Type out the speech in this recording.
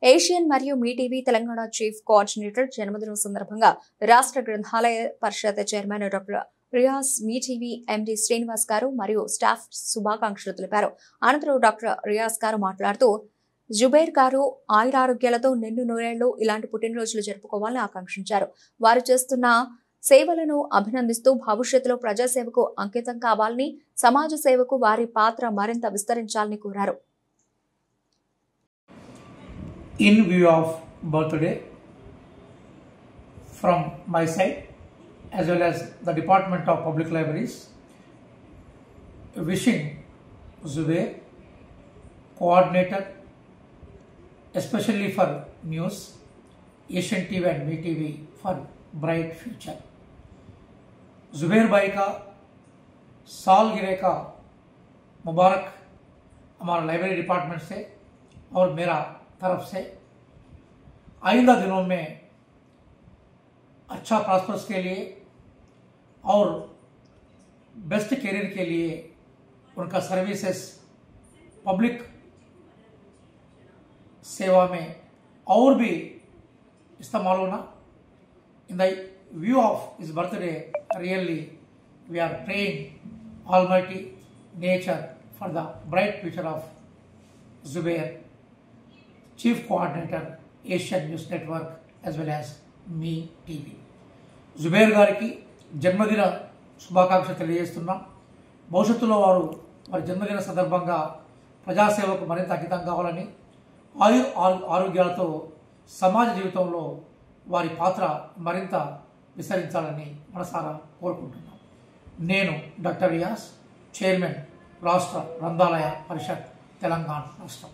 Asian మరియు Mee TV Telangana chief coordinator జన్మదినం సందర్భంగా రాష్ట్ర గ్రంథాలయ పరిషత్ chairman doctor Riaz, Mee TV MD Srinivas గారు మరియు స్టాఫ్ శుభాకాంక్షలు తెలిపారు. అనంతరం డాక్టర్ రియాజ్ గారు మాట్లాడుతూ జుబైర్ గారు ఆయురారోగ్యాలతో నిండు నూరేళ్లు ఇలాంటి పుట్టినరోజులు జరుపుకోవాలని ఆకాంక్షించారు. వారు చేస్తున్న సేవలను అభినందిస్తూ భవిష్యత్తులో ప్రజాసేవకు అంకితం కావాలని, సమాజ సేవకు వారి పాత్ర మరింత విస్తరించాలని కోరారు. In view of birthday, from my side as well as the Department of Public Libraries, wishing Zubair, coordinator, especially for news, Asian TV and MeTV for bright future. Zubair भाई का सालगिरह का मुबारक हमारा लाइब्रेरी डिपार्टमेंट से और मेरा तरफ से आइंदा दिनों में अच्छा प्रॉस्पर्स के लिए और बेस्ट करियर के लिए उनका सर्विसेज पब्लिक सेवा में और भी इस्तेमाल होना. In the view of his birthday, really we are praying Almighty Nature for the bright future of Zubair, Chief Coordinator, Asian News Network as well as Me TV. Zubair గారికి జన్మదిన శుభాకాంక్షలు తెలియజేస్తున్నాం. భవిష్యత్తులో వారి జన్మదిన సందర్భంగా ప్రజాసేవకు మరింత అంకితం కావాలని, ఆరోగ్యాలతో సమాజ జీవితంలో వారి పాత్ర మరింత విస్తరించాలని మనసారా కోరుకుంటున్నాం. నేను డాక్టర్ రియాజ్, చైర్మన్ రాష్ట్ర గ్రంథాలయ పరిషత్ తెలంగాణ రాష్ట్రం.